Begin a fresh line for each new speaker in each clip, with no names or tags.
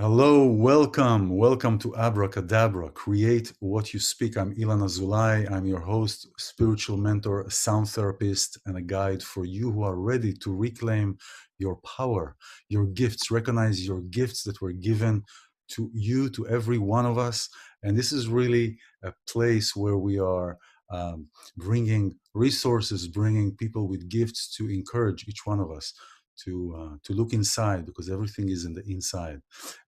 Hello, welcome to Abracadabra. Create what you speak. I'm iLan Azoulai. I'm your host, spiritual mentor, sound therapist, and a guide for you who are ready to reclaim your power, your gifts. Recognize your gifts that were given to you, to every one of us. And this is really a place where we are bringing resources, bringing people with gifts to encourage each one of us to look inside, because everything is in the inside.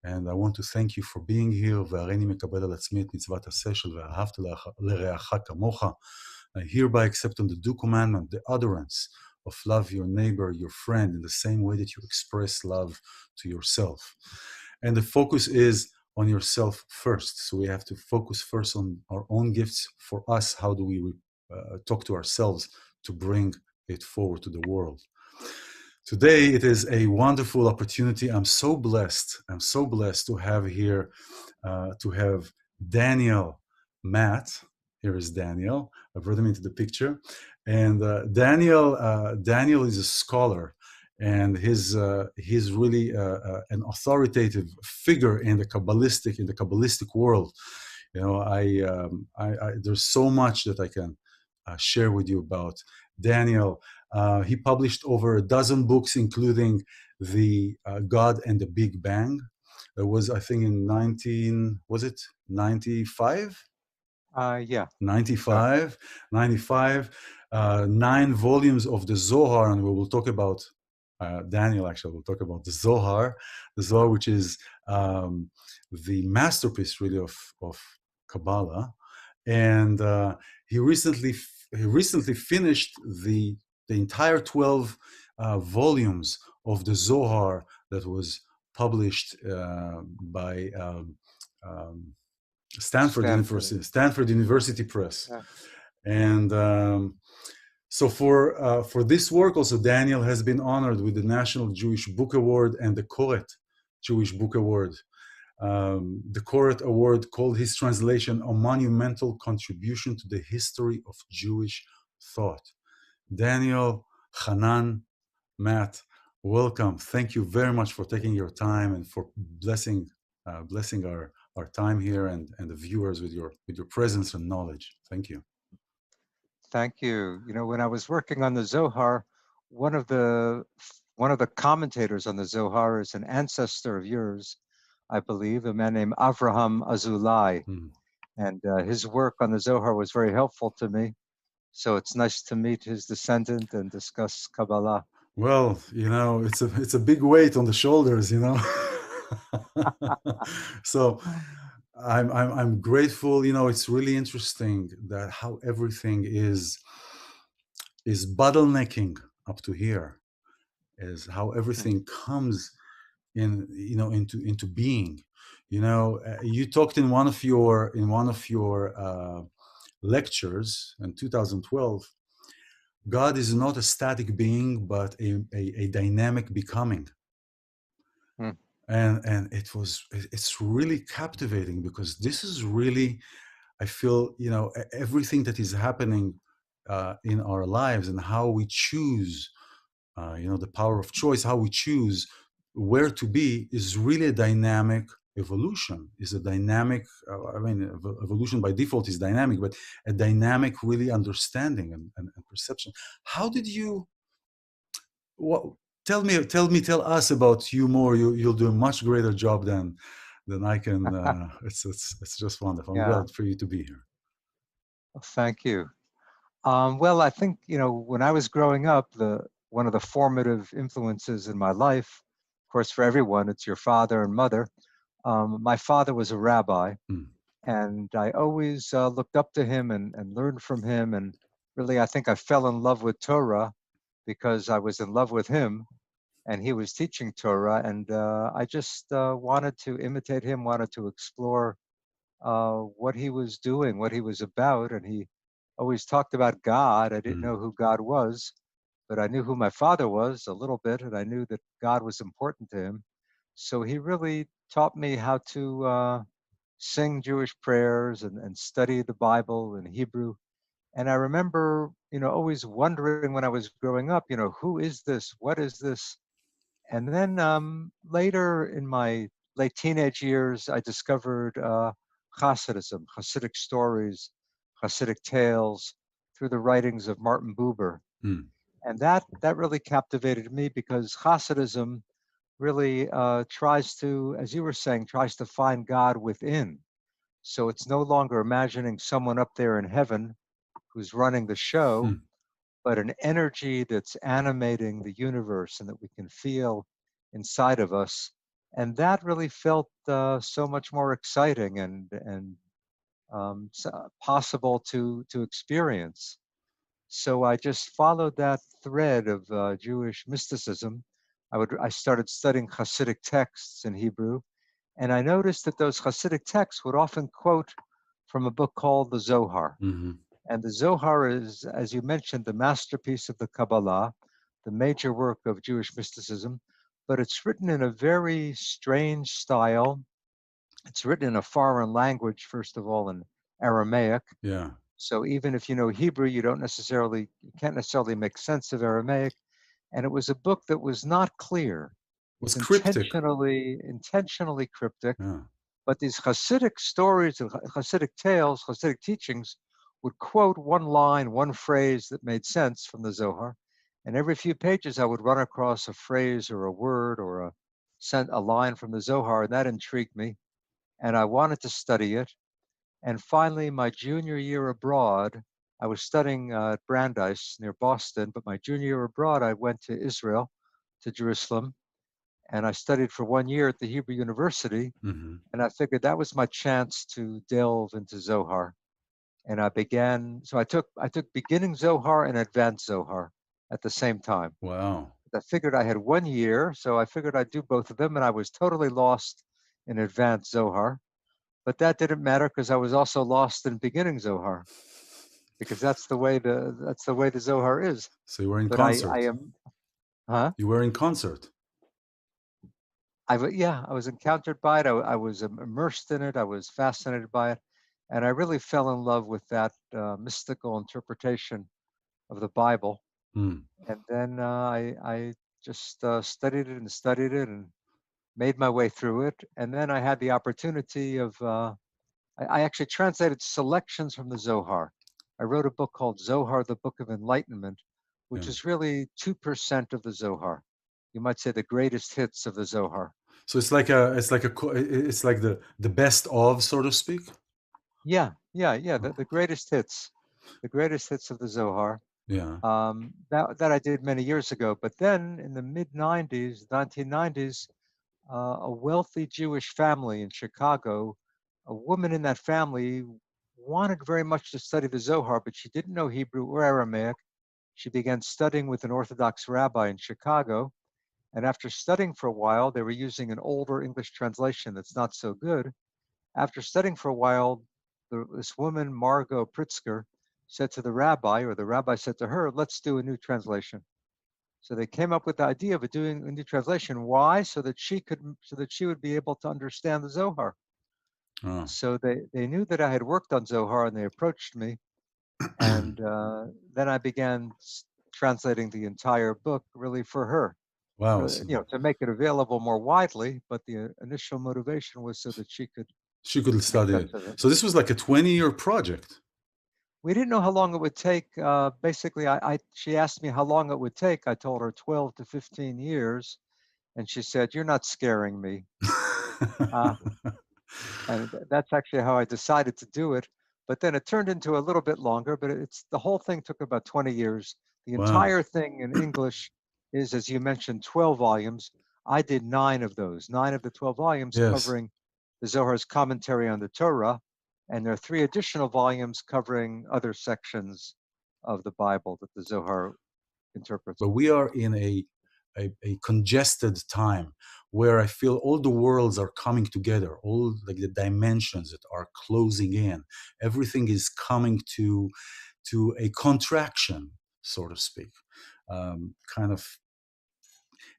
And I want to thank you for being here. והריני מקבל על עצמי את מצוות עשה של ואהבת לרעך כמוך. I hereby accept on the due commandment, the utterance of love your neighbor, your friend, in the same way that you express love to yourself. And the focus is on yourself first. So we have to focus first on our own gifts. For us, how do we talk to ourselves to bring it forward to the world? Today, it is a wonderful opportunity. I'm so blessed to have here, to have Daniel Matt. Here is Daniel. I brought him into the picture. And Daniel is a scholar, and he's really an authoritative figure in the Kabbalistic world. You know, there's so much that I can share with you about Daniel. He published over a dozen books, including The God and the Big Bang. It was, I think, in 95?
Yeah.
95, 9 volumes of the Zohar, and we will talk about, Daniel actually will talk about the Zohar, which is the masterpiece really of Kabbalah. And he recently finished the entire 12 volumes of the Zohar that was published by Stanford University Press.
Yeah.
And so for this work also, Daniel has been honored with the National Jewish Book Award and the Koret Jewish Book Award. The Koret Award called his translation a monumental contribution to the history of Jewish thought. Daniel, Hanan, Matt, welcome. Thank you very much for taking your time and for blessing our time here and the viewers with your presence and knowledge. Thank you.
Thank you. You know, when I was working on the Zohar, one of the commentators on the Zohar is an ancestor of yours, I believe, a man named Avraham Azoulai. And his work on the Zohar was very helpful to me. So it's nice to meet his descendant and discuss Kabbalah.
Well, you know, it's a big weight on the shoulders, you know. So I'm grateful. You know, it's really interesting that how everything is bottlenecking up to here, is how everything comes in, you know, into being. You know, you talked in one of your lectures in 2012. God is not a static being, but a dynamic becoming. And it's really captivating, because this is really, I feel, you know, everything that is happening in our lives and how we choose, you know, the power of choice, how we choose where to be, is really a dynamic evolution. Is a dynamic, evolution by default is dynamic, but a dynamic really understanding and perception. How did you, tell us about you more. You'll do a much greater job than I can. It's just wonderful. I'm glad for you to be here.
Well, thank you. Well, I think, you know, when I was growing up, one of the formative influences in my life, of course, for everyone, it's your father and mother. My father was a rabbi, and I always looked up to him and learned from him. And really, I think I fell in love with Torah because I was in love with him, and he was teaching Torah. And I just wanted to imitate him, wanted to explore what he was doing, what he was about. And he always talked about God. I didn't know who God was, but I knew who my father was a little bit, and I knew that God was important to him. So he really taught me how to sing Jewish prayers and study the Bible in Hebrew. And I remember, you know, always wondering when I was growing up, you know, who is this? What is this? And then later in my late teenage years, I discovered Hasidism, Hasidic stories, Hasidic tales through the writings of Martin Buber.
Mm.
And that really captivated me because Hasidism really tries to, as you were saying, tries to find God within. So it's no longer imagining someone up there in heaven who's running the show,
Mm.
but an energy that's animating the universe and that we can feel inside of us. And that really felt so much more exciting and possible to experience. So I just followed that thread of Jewish mysticism. I started studying Hasidic texts in Hebrew, and I noticed that those Hasidic texts would often quote from a book called the Zohar.
Hmm.
And the Zohar is, as you mentioned, the masterpiece of the Kabbalah, the major work of Jewish mysticism, but it's written in a very strange style. It's written in a foreign language, first of all, in Aramaic.
Yeah.
So even if you know Hebrew, you can't necessarily make sense of Aramaic. And it was a book that was not clear. It was
Was cryptic.
intentionally cryptic.
Yeah.
But these Hasidic stories and Hasidic tales, Hasidic teachings would quote one line, one phrase that made sense from the Zohar. And every few pages, I would run across a phrase or a word or a line from the Zohar, and that intrigued me. And I wanted to study it. And finally, my junior year abroad, I was studying at Brandeis near Boston, but my junior year abroad, I went to Israel, to Jerusalem, and I studied for 1 year at the Hebrew University.
Hmm.
And I figured that was my chance to delve into Zohar. And I took beginning Zohar and advanced Zohar at the same time.
Wow.
I figured I had 1 year, so I figured I'd do both of them, and I was totally lost in advanced Zohar. But that didn't matter because I was also lost in beginning Zohar because that's the way the Zohar is.
So you were in
But I
concert.
am, huh?
You were in concert.
Yeah, I was encountered by it. I was immersed in it. I was fascinated by it, and I really fell in love with that mystical interpretation of the Bible.
Mm.
And then I just studied it and made my way through it. And then I had the opportunity of I actually translated selections from the Zohar. I wrote a book called Zohar, the Book of Enlightenment, which
Yeah.
is really 2% of the Zohar. You might say the greatest hits of the Zohar.
So it's like the best of, so to speak.
Yeah, the greatest hits of the Zohar.
Yeah.
That I did many years ago. But then in the mid 90s, 1990s, a wealthy Jewish family in Chicago, a woman in that family wanted very much to study the Zohar, but she didn't know Hebrew or Aramaic. She began studying with an Orthodox rabbi in Chicago. And after studying for a while, they were using an older English translation that's not so good. After studying for a while, this woman, Margot Pritzker, said to the rabbi, or the rabbi said to her, let's do a new translation. So they came up with the idea of doing a new translation. Why? So that she would be able to understand the Zohar.
Oh.
So they knew that I had worked on Zohar, and they approached me, and then I began translating the entire book really for her,
Wow.
really, to make it available more widely. But the initial motivation was so that she could
She could
make
study it.
sense of it.
So this was like a 20-year project.
We didn't know how long it would take. Basically, she asked me how long it would take. I told her 12 to 15 years, and she said, "You're not scaring me." Uh, and that's actually how I decided to do it. But then it turned into a little bit longer. But it's the whole thing took about 20 years. The
Wow.
entire thing in English is, as you mentioned, 12 volumes. I did 9 of those, 9 of the 12 volumes
Yes.
covering the Zohar's commentary on the Torah, and there are 3 additional volumes covering other sections of the Bible that the Zohar interprets.
But we are in a congested time where I feel all the worlds are coming together, all like the dimensions that are closing in. Everything is coming to a contraction, so to speak. Kind of,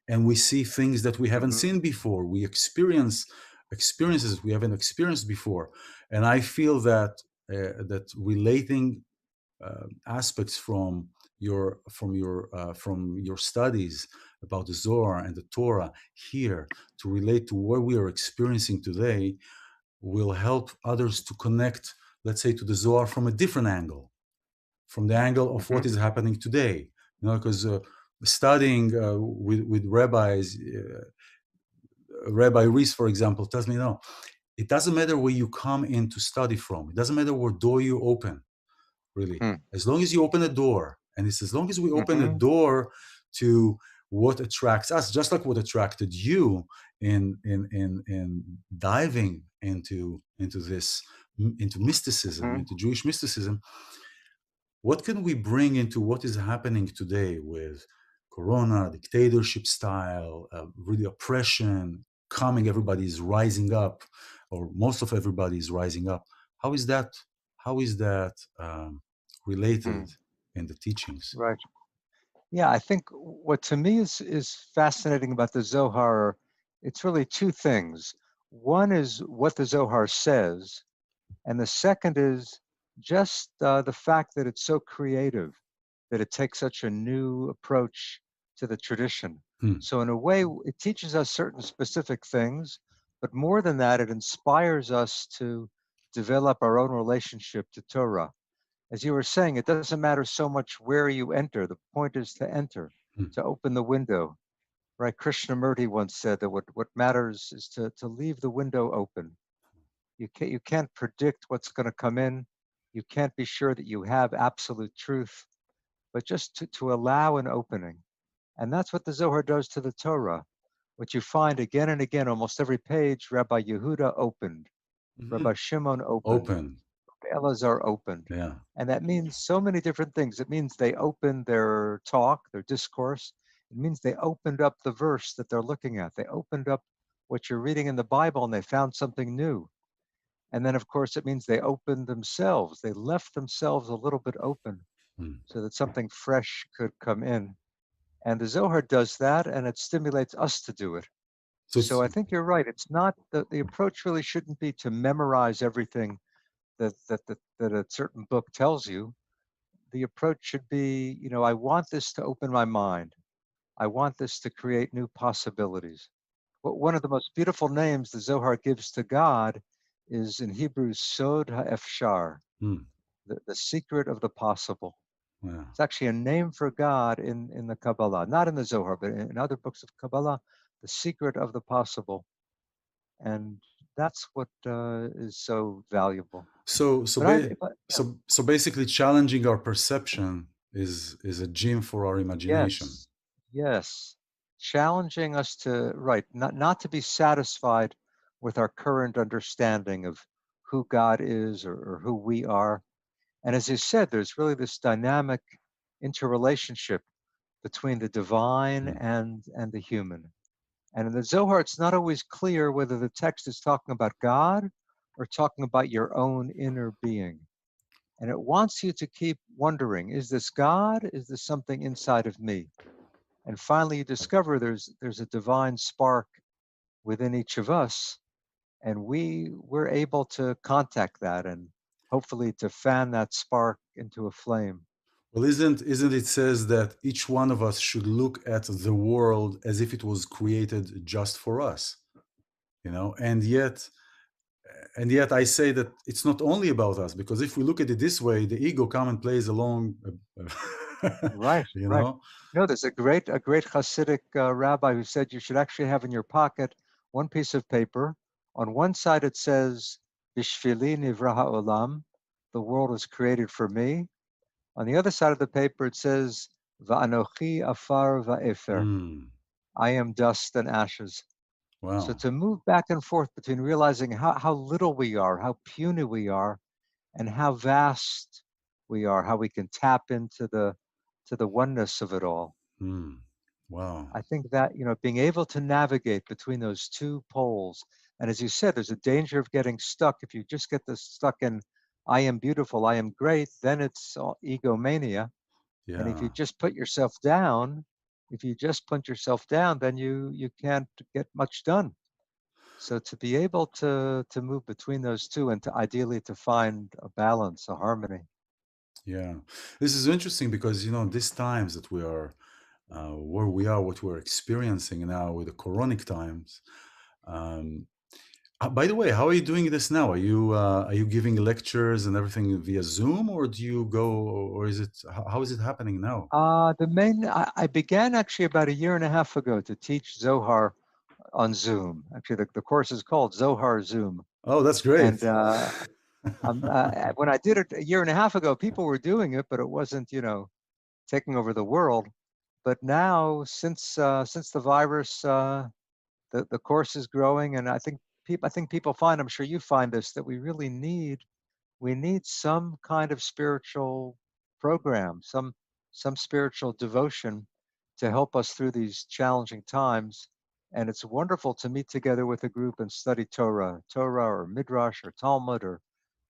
and we see things that we haven't
Hmm.
seen before. We experience experiences we haven't experienced before, and I feel that that relating aspects from your studies about the Zohar and the Torah here to relate to what we are experiencing today will help others to connect, let's say, to the Zohar from a different angle, from the angle of what
Hmm.
is happening today. Because studying with rabbis, Rabbi Reese, for example, tells me, no, it doesn't matter where you come in to study from. It doesn't matter what door you open, really. As long as you open a door, and it's as long as we open a
Hmm.
door to what attracts us, just like what attracted you in diving into this, into mysticism,
Hmm.
into Jewish mysticism. What can we bring into what is happening today with corona, dictatorship style, really oppression coming? Everybody is rising up, or most of everybody is rising up. How is that? How is that related
Hmm.
in the teachings?
Right. Yeah, I think what to me is fascinating about the Zohar, it's really two things. One is what the Zohar says, and the second is just the fact that it's so creative, that it takes such a new approach to the tradition.
Hmm,
So, in a way, it teaches us certain specific things, but more than that, it inspires us to develop our own relationship to Torah. As you were saying, it doesn't matter so much where you enter. The point is to enter,
hmm,
to open the window. Right? Krishnamurti once said that what matters is to leave the window open. You can't predict what's going to come in. You can't be sure that you have absolute truth, but just to allow an opening. And that's what the Zohar does to the Torah. What you find again and again, almost every page, Rabbi Yehuda opened,
hmm.
Rabbi Shimon opened,
Open,
Elazar opened.
yeah.
And that means so many different things. It means they opened their talk, their discourse. It means they opened up the verse that they're looking at. They opened up what you're reading in the Bible and they found something new. And then, of course, it means they opened themselves. They left themselves a little bit open
Hmm.
so that something fresh could come in. And the Zohar does that and it stimulates us to do it.
So
So
it's
I think you're right. It's not the approach really shouldn't be to memorize everything that a certain book tells you. The approach should be, I want this to open my mind. I want this to create new possibilities. One of the most beautiful names the Zohar gives to God is in Hebrew, Sod HaEfshar,
hmm,
the secret of the possible.
yeah.
It's actually a name for God in the Kabbalah, not in the Zohar, but in other books of Kabbalah, the secret of the possible. And that's what is so valuable.
So so
But I,
ba-
but yeah,
so basically, challenging our perception is a gym for our imagination.
yes, yes, challenging us to, right, not to be satisfied with our current understanding of who God is or who we are. And as you said, there's really this dynamic interrelationship between the divine
Hmm,
and the human. And in the Zohar, it's not always clear whether the text is talking about God or talking about your own inner being. And it wants you to keep wondering, is this God? Is this something inside of me? And finally, you discover there's a divine spark within each of us, and we're able to contact that and hopefully to fan that spark into a flame.
Well, isn't it says that each one of us should look at the world as if it was created just for us, and yet I say that it's not only about us, because if we look at it this way, the ego come and plays along,
Right,
you
right.
know.
There's a great Hasidic rabbi who said you should actually have in your pocket one piece of paper. On one side it says Bishvili nivra ha'olam, the world was created for me. On the other side of the paper it says Va'anochi afar va'efer,
Hmm.
I am dust and ashes. So
Wow.
to move back and forth between realizing how little we are, how puny we are, and how vast we are, how we can tap into the oneness of it all.
Hmm. Wow.
I think that, being able to navigate between those two poles, and as you said, there's a danger of getting stuck. If you just get this stuck in I am beautiful, I am great, then it's all egomania. And if
Yeah.
you just put yourself down, then you can't get much done. So to be able to move between those two and to ideally to find a balance, a harmony.
Yeah. This is interesting because these times that we are where we are, what we're experiencing now with the coronic times. Um, by the way, how are you doing this now? Are you giving lectures and everything via Zoom, or do you go, or is it how is it happening now?
I began actually about a year and a half ago to teach Zohar on Zoom. Actually, the course is called Zohar Zoom.
Oh, that's great.
And when I did it a year and a half ago, people were doing it, but it wasn't, taking over the world. But now, since the virus, the course is growing, and I think people find, I'm sure you find this, that we need some kind of spiritual program, some spiritual devotion to help us through these challenging times. And it's wonderful to meet together with a group and study Torah or Midrash or Talmud or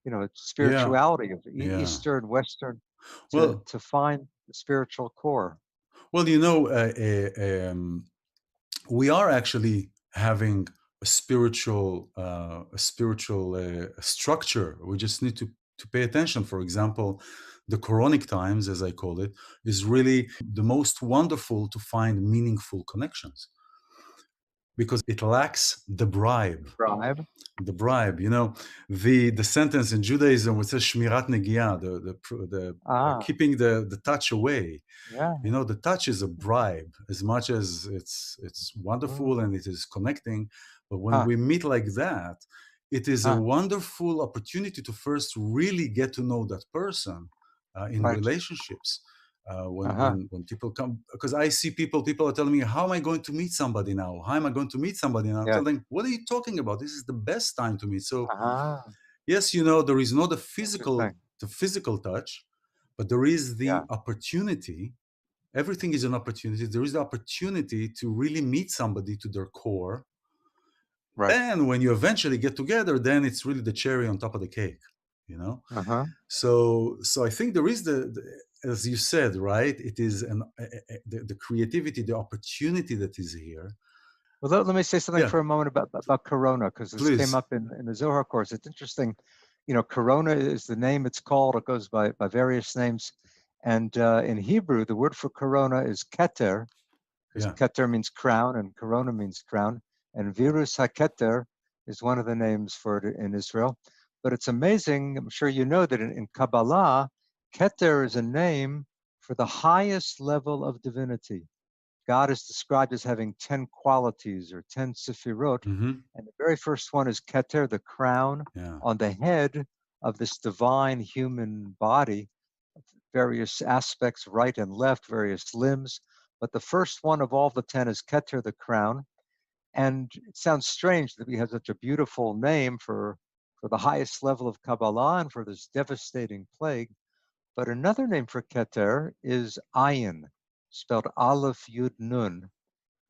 Yeah,
spirituality of
yeah.
Eastern, Western,
Well,
to find the spiritual core.
well, we are actually having a spiritual structure. We just need to pay attention. For example, the Quranic times, as I call it, is really the most wonderful to find meaningful connections because it lacks the bribe.
Bribe.
The bribe, the sentence in Judaism which says shmirat negiah, the
Ah,
keeping the touch away.
yeah.
The touch is a bribe as much as it's wonderful
Mm.
and it is connecting. But when
Huh,
we meet like that, it is a
huh.
wonderful opportunity to first really get to know that person in
Right.
relationships.
Uh-huh.
When people come, because I see people are telling me, how am I going to meet somebody now? How am I going to meet somebody now? I'm
Yes.
telling them, what are you talking about? This is the best time to meet. So
Ah,
yes, there is not
interesting.
the physical touch, but there is the
Yeah.
opportunity. Everything is an opportunity. There is the opportunity to really meet somebody to their core.
Right.
Then when you eventually get together, then it's really the cherry on top of the cake, you know?
Uh-huh.
So I think there is as you said, right? It is the creativity, the opportunity that is here.
Well, let me say something
Yeah,
for a moment about Corona, because this came
please.
up in the Zohar course. It's interesting. Corona is the name it's called. It goes by various names. And in Hebrew, the word for Corona is Keter, because
Yeah.
Keter means crown and Corona means crown. And Virus HaKeter is one of the names for it in Israel. But it's amazing. I'm sure you know that in Kabbalah, Keter is a name for the highest level of divinity. God is described as having 10 qualities or 10 sefirot.
Hmm.
And the very first one is Keter, the crown
Yeah.
on the head of this divine human body, various aspects, right and left, various limbs. But the first one of all the 10 is Keter, the crown. And it sounds strange that we have such a beautiful name for the highest level of Kabbalah and for this devastating plague. But another name for Keter is Ayin, spelled Aleph Yud Nun.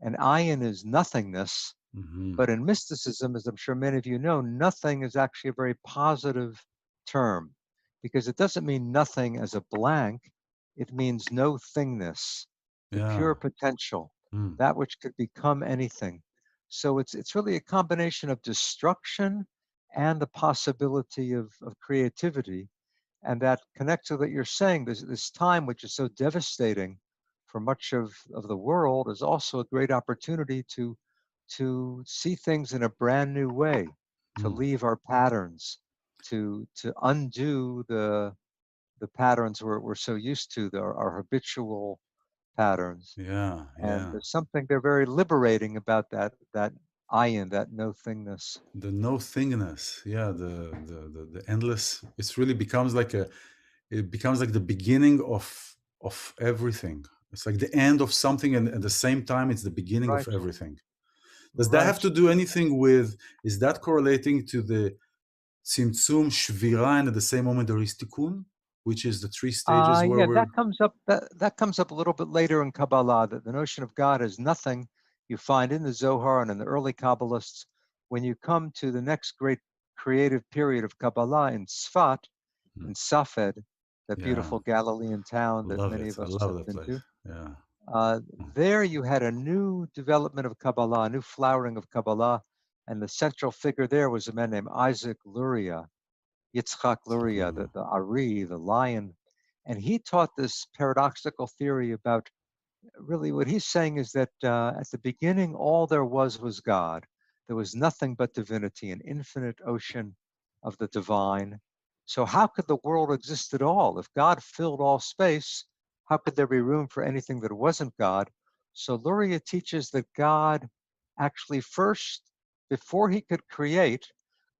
And ayin is nothingness,
Hmm.
but in mysticism, as I'm sure many of you know, nothing is actually a very positive term because it doesn't mean nothing as a blank. It means no thingness, the pure
Yeah.
potential,
Mm.
that which could become anything. So it's really a combination of destruction and the possibility of creativity. And that connects to what you're saying. This time, which is so devastating for much of the world, is also a great opportunity to see things in a brand new way, to
Mm.
leave our patterns, to undo the patterns we're so used to, our habitual patterns.
Yeah.
And
Yeah.
there's something they're very liberating about that ayin, that no thingness.
The no thingness. Yeah. The endless. It's really becomes like it becomes like the beginning of everything. It's like the end of something, and at the same time, it's the beginning of
Right,
everything. Does that have
right.
to do anything with? Is that correlating to the tzimtzum shvira, and at the same moment there is tikkun, which is the three stages where
Yeah,
we're.
that comes up a little bit later in Kabbalah, that the notion of God is nothing you find in the Zohar and in the early Kabbalists. When you come to the next great creative period of Kabbalah in Sfat,
Hmm.
in Safed, that
Yeah,
beautiful Galilean town that
love
many
it.
of
I
us
love
have
that
been
place.
to,
Yeah. Hmm.
there you had a new development of Kabbalah, a new flowering of Kabbalah, and the central figure there was a man named Isaac Luria, Yitzchak Luria, the Ari, the lion. And he taught this paradoxical theory about really what he's saying is that at the beginning, all there was God. There was nothing but divinity, an infinite ocean of the divine. So, how could the world exist at all? If God filled all space, how could there be room for anything that wasn't God? So, Luria teaches that God actually first, before he could create,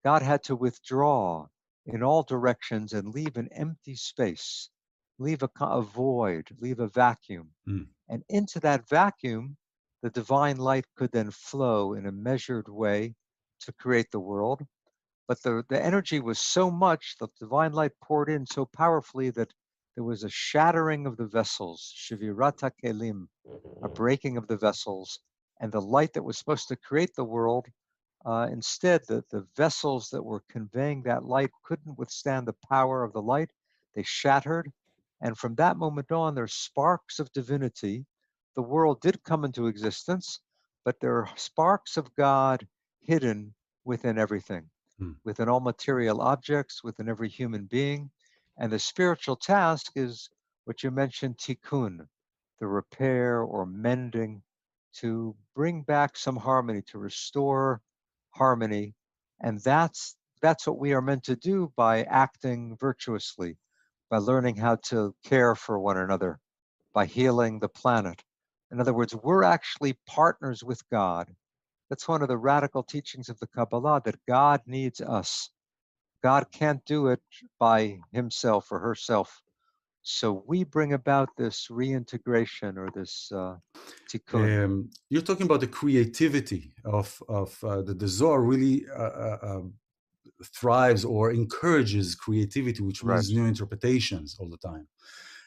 God had to withdraw in all directions and leave an empty space, leave a void, leave a vacuum.
Mm,
And into that vacuum, the divine light could then flow in a measured way to create the world. But the energy was so much, the divine light poured in so powerfully that there was a shattering of the vessels, shivirata kelim, a breaking of the vessels, and the light that was supposed to create the world, instead, the vessels that were conveying that light couldn't withstand the power of the light. They shattered. And from that moment on, there's sparks of divinity. The world did come into existence, but there are sparks of God hidden within everything,
mm.
within all material objects, within every human being. And the spiritual task is what you mentioned, tikkun, the repair or mending, to bring back some harmony, to restore harmony. And that's what we are meant to do by acting virtuously, by learning how to care for one another, by healing the planet. In other words, we're actually partners with God. That's one of the radical teachings of the Kabbalah, that God needs us. God can't do it by himself or herself. So we bring about this reintegration or this tikkun.
You're talking about the creativity of the Zohar really thrives or encourages creativity, which
Right,
means new interpretations all the time.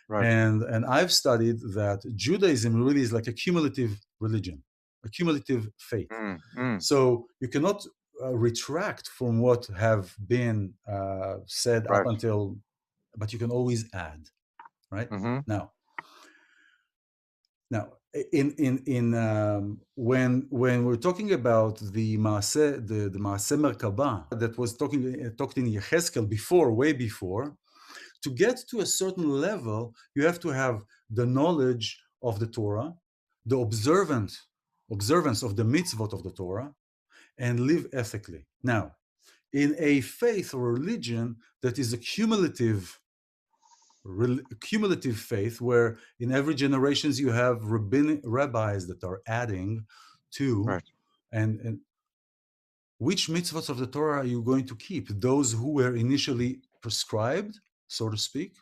right.
And I've studied that Judaism really is like a cumulative religion, a cumulative faith.
Mm, mm,
So you cannot retract from what have been said up
right.
until, but you can always add, right?
Mm-hmm.
Now, now, when we're talking about the Maaseh Merkabah that was talked in Yechezkel before, way before, to get to a certain level, you have to have the knowledge of the Torah, the observance of the mitzvot of the Torah, and live ethically. Now, in a faith or religion that is a cumulative faith, where in every generations you have rabbis that are adding to,
Right.
and which mitzvot of the Torah are you going to keep? Those who were initially prescribed, so to speak,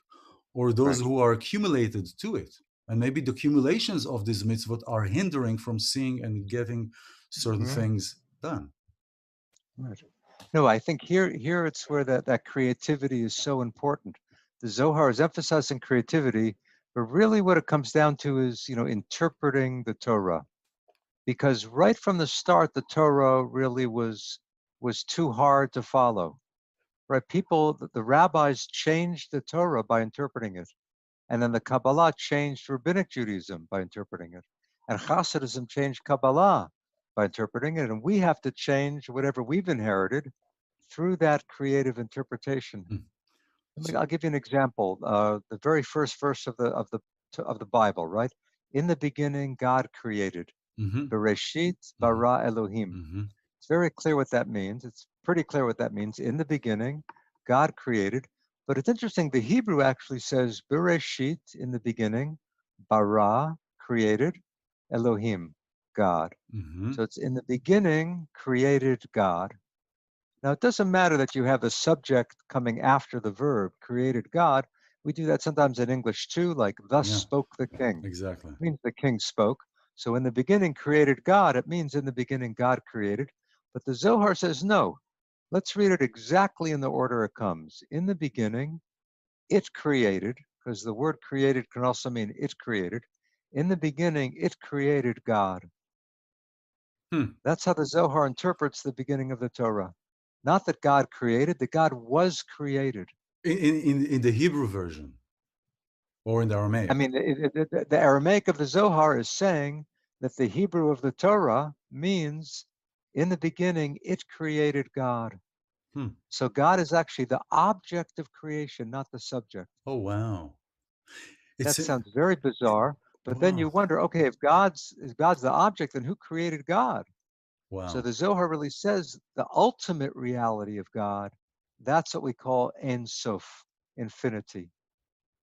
or those
Right.
who are accumulated to it? And maybe the accumulations of these mitzvot are hindering from seeing and getting certain
Mm-hmm.
things done.
Right. No, I think here it's where that creativity is so important. The Zohar is emphasizing creativity, but really what it comes down to is, interpreting the Torah. Because right from the start, the Torah really was too hard to follow. Right? The rabbis changed the Torah by interpreting it. And then the Kabbalah changed Rabbinic Judaism by interpreting it. And Hasidism changed Kabbalah by interpreting it. And we have to change whatever we've inherited through that creative interpretation.
Hmm. So,
I'll give you an example. The very first verse of the Bible, right? In the beginning, God created.
mm-hmm,
Bereshit
mm-hmm,
bara Elohim.
mm-hmm,
It's very clear what that means. It's pretty clear what that means. In the beginning, God created. But it's interesting, the Hebrew actually says Bereshit, in the beginning, bara, created, Elohim, God.
mm-hmm,
So it's in the beginning, created God. Now, it doesn't matter that you have the subject coming after the verb, created God. We do that sometimes in English too, like, thus
yeah,
spoke the king.
exactly.
It means the king spoke. So in the beginning created God, it means in the beginning God created. But the Zohar says no. Let's read it exactly in the order it comes. In the beginning, it created, because the word created can also mean it created. In the beginning, it created God.
Hmm.
That's how the Zohar interprets the beginning of the Torah. Not that God created, that God was created.
In the Hebrew version or in the
I
Aramaic.
mean, the Aramaic of the Zohar is saying that the Hebrew of the Torah means in the beginning, it created God.
Hmm.
So God is actually the object of creation, not the subject.
Oh wow! It's
That sounds very bizarre, But then
Wow.
you wonder, okay, if God's the object, then who created God? So
Wow.
the Zohar really says the ultimate reality of God, that's what we call Ein Sof, infinity.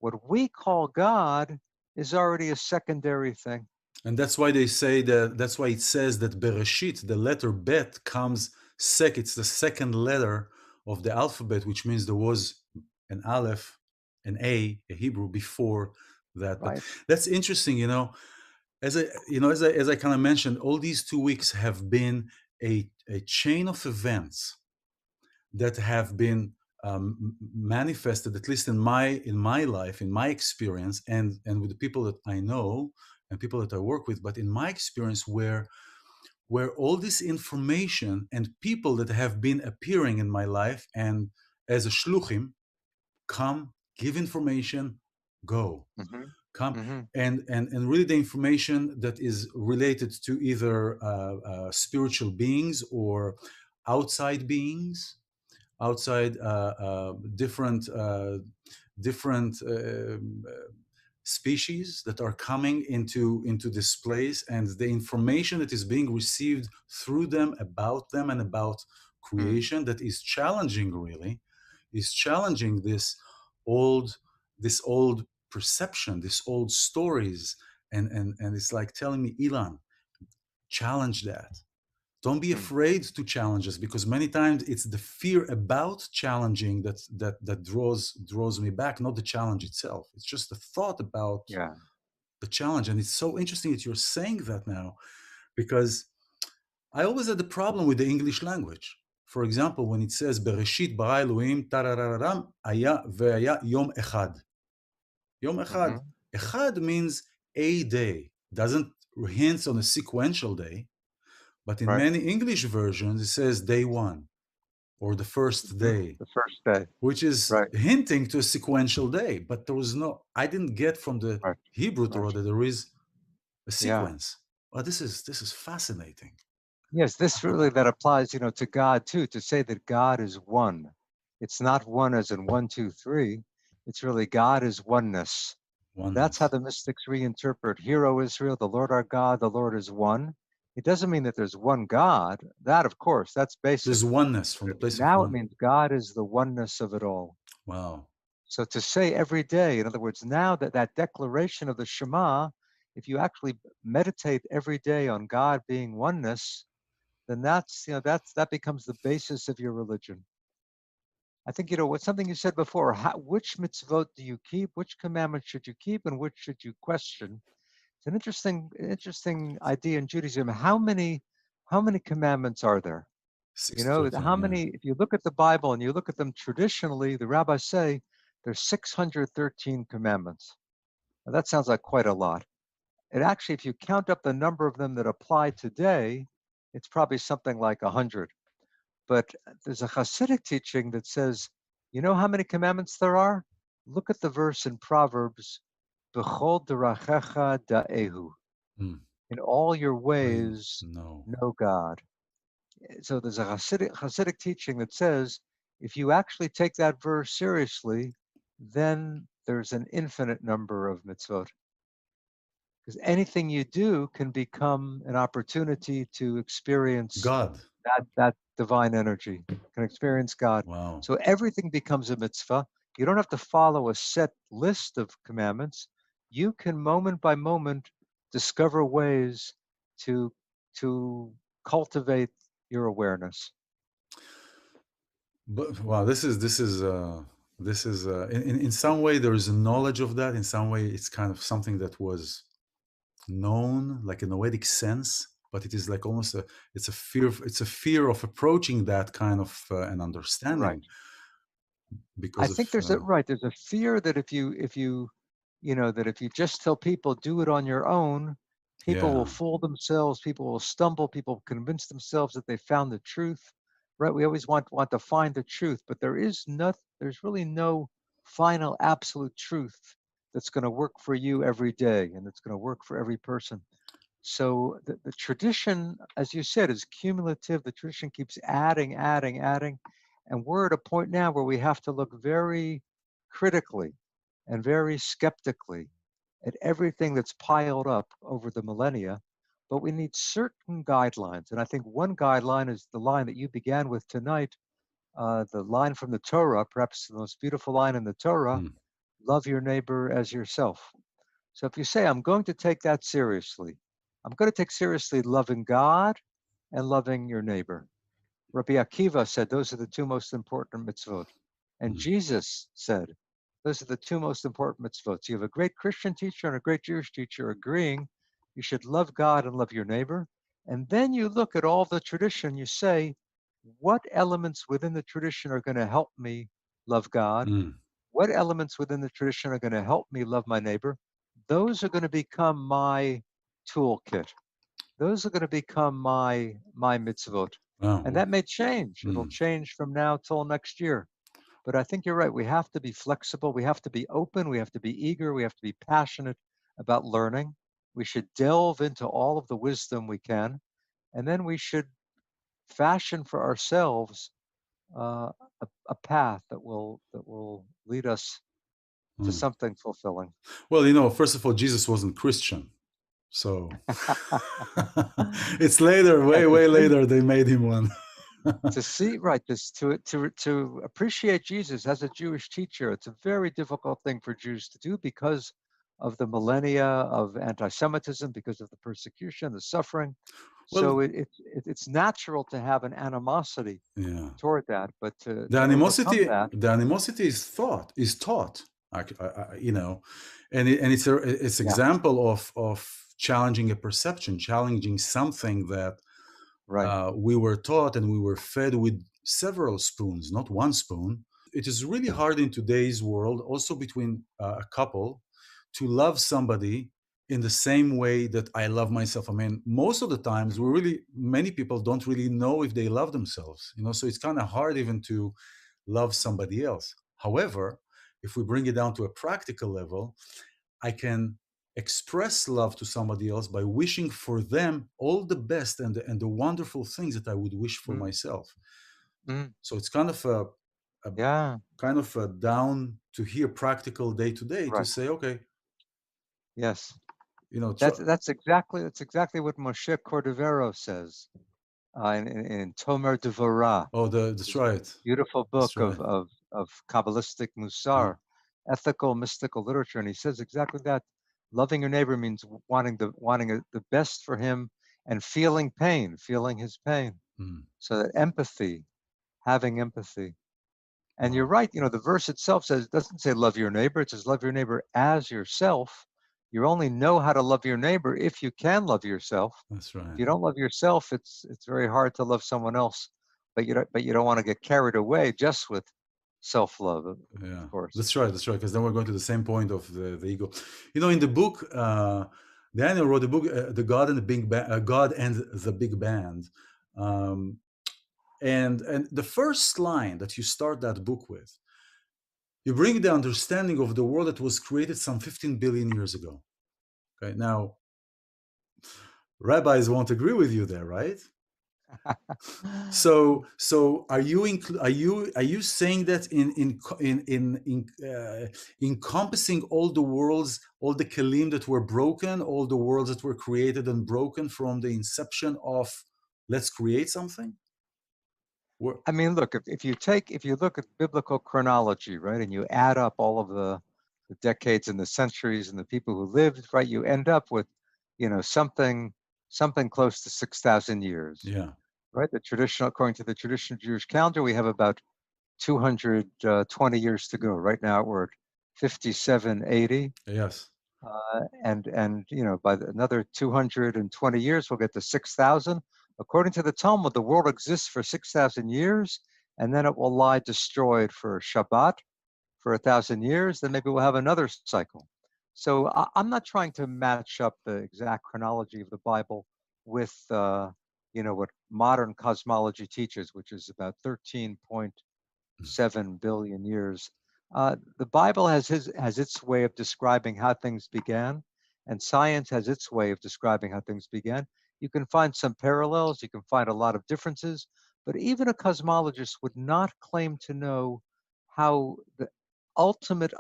What we call God is already a secondary thing.
And that's why they say that, that's why it says that Bereshit, the letter Bet, comes it's the second letter of the alphabet, which means there was an Aleph, an a Hebrew before that. But
Right?
that's interesting, as I kind of mentioned, all these 2 weeks have been a chain of events that have been manifested, at least in my life, in my experience, and with the people that I know and people that I work with, but in my experience, where all this information and people that have been appearing in my life and as a shluchim come, give information, go,
Mm-hmm.
come,
Mm-hmm.
and really the information that is related to either spiritual beings or outside beings, outside different species that are coming into this place, and the information that is being received through them, about them, and about
Mm.
creation, that is challenging, really is challenging old this old perception, this old stories, and it's like telling me, Ilan, challenge that. Don't be
Mm.
afraid to challenge us, because many times it's the fear about challenging that draws me back, not the challenge itself. It's just the thought about
Yeah.
the challenge. And it's so interesting that you're saying that now, because I always had the problem with the English language. For example, when it says Bereshit bara Elohim tarararam aya ve'aya yom echad. Yom echad.
Mm-hmm.
Echad means a day. Doesn't hint on a sequential day. But in
Right.
many English versions, it says day one or the first
Mm-hmm.
day,
The first day.
which is
Right.
hinting to a sequential day. But there was no, I didn't get from the
Right.
Hebrew
Right.
Torah that there is a
Yeah.
sequence. Well, this is fascinating.
Yes, this really that applies, to God too, to say that God is one. It's not one as in one, two, three. It's really God is oneness. That's how
Oneness.
the mystics reinterpret Hear, O Israel, the Lord our God, the Lord is one. It doesn't mean that there's one God. That, of course, that's basic.
There's oneness from the place of
Now it
one.
means God is the oneness of it all.
Wow.
So to say every day, in other words, now that declaration of the Shema, if you actually meditate every day on God being oneness, then that becomes the basis of your religion. I think what's something you said before. Which mitzvot do you keep? Which commandments should you keep, and which should you question? It's an interesting idea in Judaism. How many commandments are there? How
613, yeah.
many? If you look at the Bible and you look at them traditionally, the rabbis say there's 613 commandments. Now, that sounds like quite a lot. It actually, if you count up the number of them that apply today, it's probably something like 100. But there's a Hasidic teaching that says, you know how many commandments there are? Look at the verse in Proverbs, B'chol derachecha da'ehu.
Hmm.
In all your
Way,
ways,
no.
know God. So there's a Hasidic teaching that says, if you actually take that verse seriously, then there's an infinite number of mitzvot. Because anything you do can become an opportunity to experience
God.
that divine energy, can experience God.
Wow.
So everything becomes a mitzvah. You don't have to follow a set list of commandments. You can moment by moment discover ways to to cultivate your awareness.
But wow, this is in some way there is a knowledge of that. In some way, it's kind of something that was known, like a noetic sense, but it is like almost a fear of approaching that kind of an
Right.
understanding
I
because of
think there's a fear that if you just tell people do it on your own, people will
yeah.
fool themselves, people will stumble, people will convince themselves that they found the truth. Right? We always want to find the truth, but there's really no final absolute truth that's going to work for you every day and that's going to work for every person. So the tradition, as you said, is cumulative. The tradition keeps adding, adding, adding. And we're at a point now where we have to look very critically and very skeptically at everything that's piled up over the millennia, but we need certain guidelines. And I think one guideline is the line that you began with tonight, the line from the Torah, perhaps the most beautiful line in the Torah:
mm,
love your neighbor as yourself. So if you say, I'm going to take that seriously, I'm going to take seriously loving God and loving your neighbor. Rabbi Akiva said those are the two most important mitzvot. And
mm,
Jesus said those are the two most important mitzvot. So you have a great Christian teacher and a great Jewish teacher agreeing you should love God and love your neighbor. And then you look at all the tradition, you say, what elements within the tradition are going to help me love God?
mm,
What elements within the tradition are going to help me love my neighbor? Those are going to become my toolkit. Those are going to become my mitzvot. And
wow,
that may change. It'll
mm.
change from now till next year. But I think you're right. We have to be flexible. We have to be open. We have to be eager. We have to be passionate about learning. We should delve into all of the wisdom we can. And then we should fashion for ourselves a path that will lead us to
Mm.
something fulfilling.
Well, first of all, Jesus wasn't Christian. So it's later,
Yeah,
way,
to
way
see,
later, they made him one.
right, this to appreciate Jesus as a Jewish teacher. It's a very difficult thing for Jews to do because of the millennia of anti-Semitism, because of the persecution, the suffering.
Well,
So it's natural to have an animosity
yeah.
toward that, but to
The
to overcome
animosity,
that,
is taught, you know, and it's
yeah,
example of challenging a perception, challenging something that
right.
we were taught and we were fed with several spoons, not one spoon. It is really hard in today's world, also between a couple, to love somebody in the same way that I love myself. I mean, most of the times, many people don't really know if they love themselves, so it's kind of hard even to love somebody else. However, if we bring it down to a practical level, I can express love to somebody else by wishing for them all the best and the wonderful things that I would wish for
Mm,
myself.
mm,
So it's kind of a
yeah,
kind of a down to here practical day to day to
right.
say, okay,
Yes.
try,
That's exactly what Moshe Cordovero says in Tomer Devorah,
oh,
this beautiful
that's
book
right.
of Kabbalistic
Yeah.
Musar, ethical, mystical literature, and he says exactly that. Loving your neighbor means wanting the best for him and feeling pain, feeling his pain.
Mm.
So that empathy, having empathy. And you're
Wow.
right, the verse itself says, it doesn't say love your neighbor, it says love your neighbor as yourself. You only know how to love your neighbor if you can love yourself.
That's
If
right.
you don't love yourself, it's very hard to love someone else. But you don't want to get carried away just with self-love, of
Yeah,
course.
that's right. That's right. Because then we're going to the same point of the ego. In the book, Daniel wrote the book, "The God and the Big God and the Big Band," um, and the first line that you start that book with, you bring the understanding of the world that was created some 15 billion years ago. Okay, now rabbis won't agree with you there, right? So are you saying that in encompassing all the worlds, all the kelim that were broken, all the worlds that were created and broken from the inception of let's create something? We're,
I mean, look, if you look at biblical chronology, right, and you add up all of the decades and the centuries and the people who lived, right, you end up with, something close to 6,000 years,
yeah,
right? According to the traditional Jewish calendar, we have about 220 years to go. Right now, we're at 5780,
yes,
and by another 220 years, we'll get to 6,000. According to the Talmud, the world exists for 6,000 years, and then it will lie destroyed for Shabbat for 1,000 years. Then maybe we'll have another cycle. So I'm not trying to match up the exact chronology of the Bible with what modern cosmology teaches, which is about 13.7 billion years. The Bible has its way of describing how things began, and science has its way of describing how things began. You can find some parallels, you can find a lot of differences, but even a cosmologist would not claim to know how the ultimate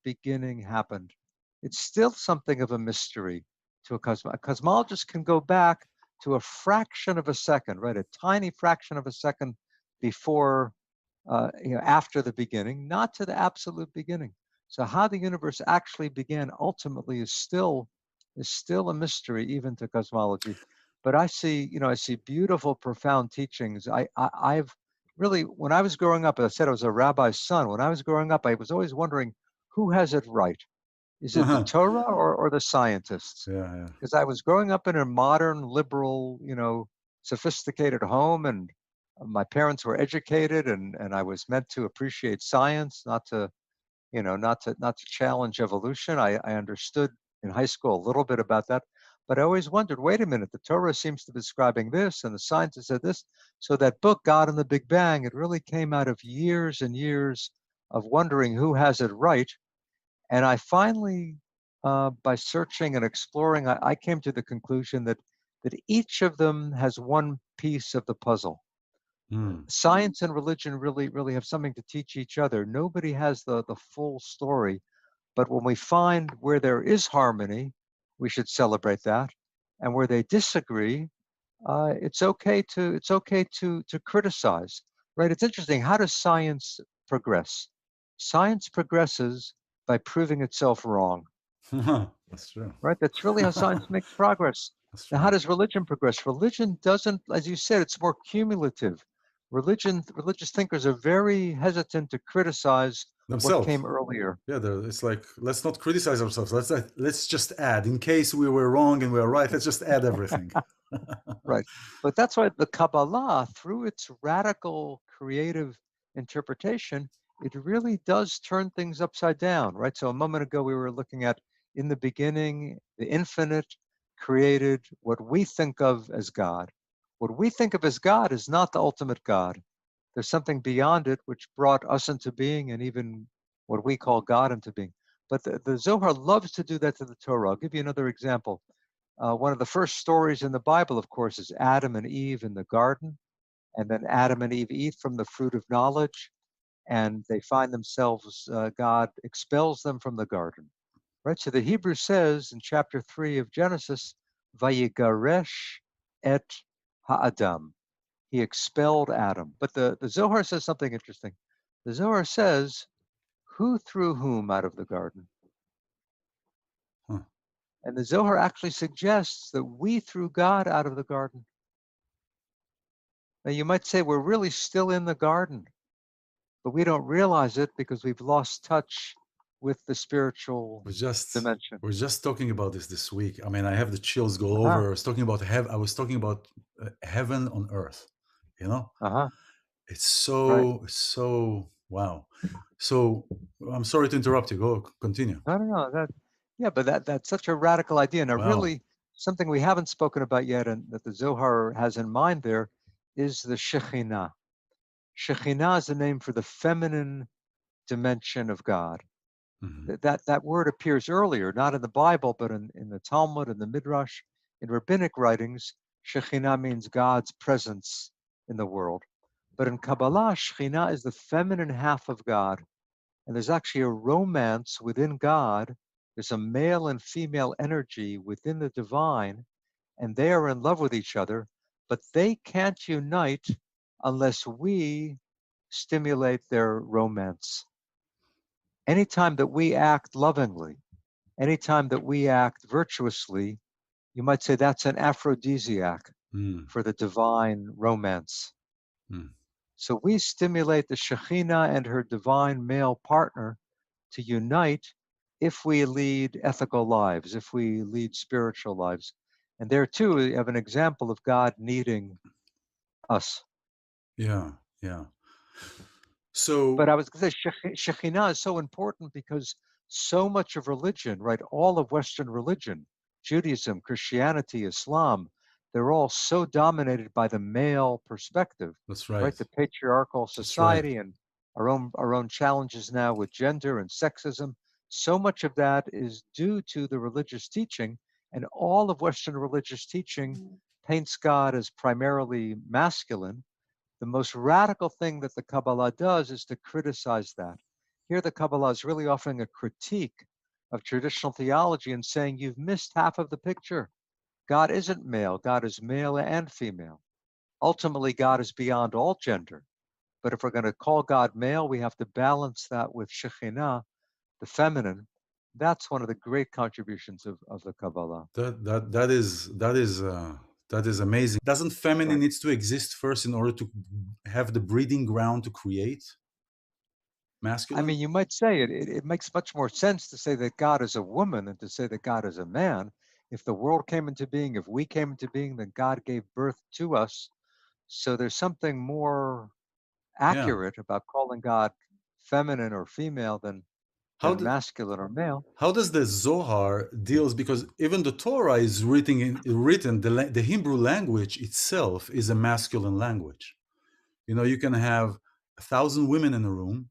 beginning happened. it's still something of a mystery to a cosmologist can go back to a fraction of a second, right? A tiny fraction of a second before, after the beginning, not to the absolute beginning. So how the universe actually began ultimately is still a mystery even to cosmology. But I see beautiful, profound teachings. I've really, when I was growing up, as I said, I was a rabbi's son. When I was growing up, I was always wondering who has it right. Is it the
Yeah,
Torah or the scientists?
yeah.
Because I was growing up in a modern, liberal, sophisticated home, and my parents were educated, and I was meant to appreciate science, not to challenge evolution. I understood in high school a little bit about that, but I always wondered, wait a minute, the Torah seems to be describing this, and the scientists said this. So that book, God and the Big Bang, it really came out of years and years of wondering who has it right. And I finally, by searching and exploring, I came to the conclusion that each of them has one piece of the puzzle.
Mm,
Science and religion really have something to teach each other. Nobody has the full story, but when we find where there is harmony, we should celebrate that. And where they disagree, it's okay to criticize. Right? It's interesting. How does science progress? Science progresses by proving itself wrong.
that's true.
Right? That's really how science makes progress.
That's
Now, how
right.
does religion progress? Religion doesn't, as you said, it's more cumulative. Religious thinkers are very hesitant to criticize what
Themselves.
came earlier.
Yeah, it's like let's not criticize ourselves. Let's just add in case we were wrong and we are right. Let's just add everything.
Right. But that's why the Kabbalah, through its radical creative interpretation, it really does turn things upside down, right? So a moment ago, we were looking at in the beginning, the infinite created what we think of as God. What we think of as God is not the ultimate God. There's something beyond it which brought us into being and even what we call God into being. But the Zohar loves to do that to the Torah. I'll give you another example. One of the first stories in the Bible, of course, is Adam and Eve in the garden. And then Adam and Eve eat from the fruit of knowledge, and they find themselves, God expels them from the garden. Right? So the Hebrew says in chapter 3 of Genesis, Vayigaresh et ha'adam. He expelled Adam. But the Zohar says something interesting. The Zohar says, who threw whom out of the garden?
Huh.
And the Zohar actually suggests that we threw God out of the garden. Now, you might say we're really still in the garden, but we don't realize it because we've lost touch with the spiritual
We're just
dimension.
we're just talking about this week. I mean, I have the chills go
Uh-huh.
over. I was talking about heaven on earth. You know,
Uh-huh. Right.
it's so wow. So I'm sorry to interrupt you. Go continue.
No. Yeah, but that's such a radical idea. Now,
Wow.
really, something we haven't spoken about yet and that the Zohar has in mind there is the Shekhinah. Shekhinah is the name for the feminine dimension of God.
Hmm.
That word appears earlier, not in the Bible, but in the Talmud and the Midrash. In rabbinic writings, Shekhinah means God's presence in the world. But in Kabbalah, Shekhinah is the feminine half of God. And there's actually a romance within God. There's a male and female energy within the divine, and they are in love with each other, but they can't unite unless we stimulate their romance. Anytime that we act lovingly, anytime that we act virtuously, you might say that's an aphrodisiac
Mm,
for the divine romance.
mm.
So we stimulate the Shekhinah and her divine male partner to unite if we lead ethical lives, if we lead spiritual lives. And there too, we have an example of God needing us.
Yeah, yeah.
But
So
I was going to say, Shekhinah is so important because so much of religion, right, all of Western religion, Judaism, Christianity, Islam, they're all so dominated by the male perspective,
that's right.
right? The patriarchal
That's right.
society and our own challenges now with gender and sexism. So much of that is due to the religious teaching, and all of Western religious teaching paints God as primarily masculine. The most radical thing that the Kabbalah does is to criticize that. Here, the Kabbalah is really offering a critique of traditional theology and saying you've missed half of the picture. God isn't male, God is male and female. Ultimately, God is beyond all gender. But if we're going to call God male, we have to balance that with Shekhinah, the feminine. That's one of the great contributions of the Kabbalah.
That is amazing. Doesn't feminine
Right.
needs to exist first in order to have the breeding ground to create
I
masculine?
mean, you might say it makes much more sense to say that God is a woman than to say that God is a man. If the world came into being, if we came into being, then God gave birth to us. So there's something more
Yeah.
accurate about calling God feminine or female
How
than
do,
masculine or male.
how does the Zohar deals, because even the Torah is written the Hebrew language itself is a masculine language. You know, you can have 1,000 women in a room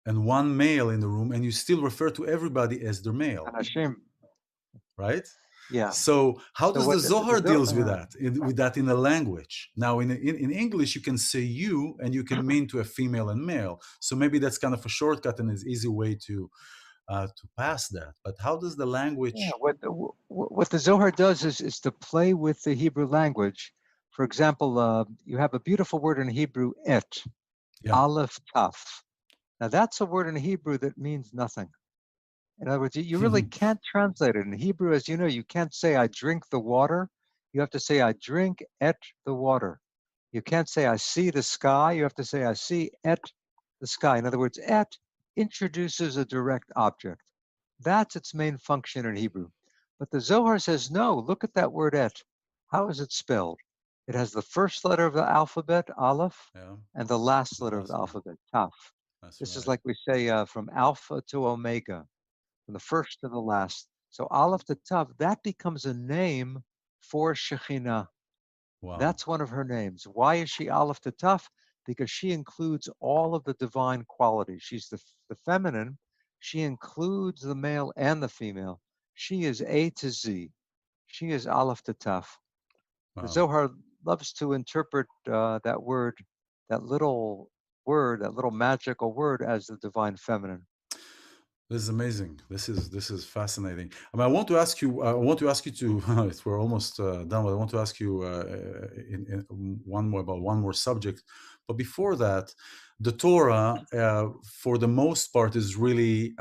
and one male in the room, and you still refer to everybody as their male,
Anashim,
right?
yeah.
So how
So
does the
what
Zohar deals with
yeah.
that? With that in a language? Now, in English, you can say you, and you can mean to a female and male. So maybe that's kind of a shortcut and an easy way to pass that. But how does the
Yeah,
language?
what the Zohar does is to play with the Hebrew language. For example, you have a beautiful word in Hebrew, et,
Yeah.
aleph, taf. Now that's a word in Hebrew that means nothing. In other words, you really can't translate it. In Hebrew, as you know, you can't say I drink the water. You have to say I drink et the water. You can't say I see the sky. You have to say I see et the sky. In other words, et introduces a direct object. That's its main function in Hebrew. But the Zohar says, no, look at that word et. How is it spelled? It has the first letter of the alphabet, aleph,
Yeah.
and the last
The
letter of
last
the
one.
alphabet, taf.
That's
This is
right.
like we say from alpha to omega, from the first to the last. So aleph to taf, that becomes a name for Shekhinah.
Wow.
That's one of her names. Why is she Aleph to Taf? Because she includes all of the divine qualities. She's the feminine. She includes the male and the female. She is A to Z. She is Aleph to Taf. The
Wow.
Zohar loves to interpret that word, that little word, that little magical word, as the divine feminine.
This is amazing. This is fascinating. I mean, I want to ask you. I want to ask you to. We're almost done, but I want to ask you in one more about one more subject. But before that, the Torah, for the most part, is really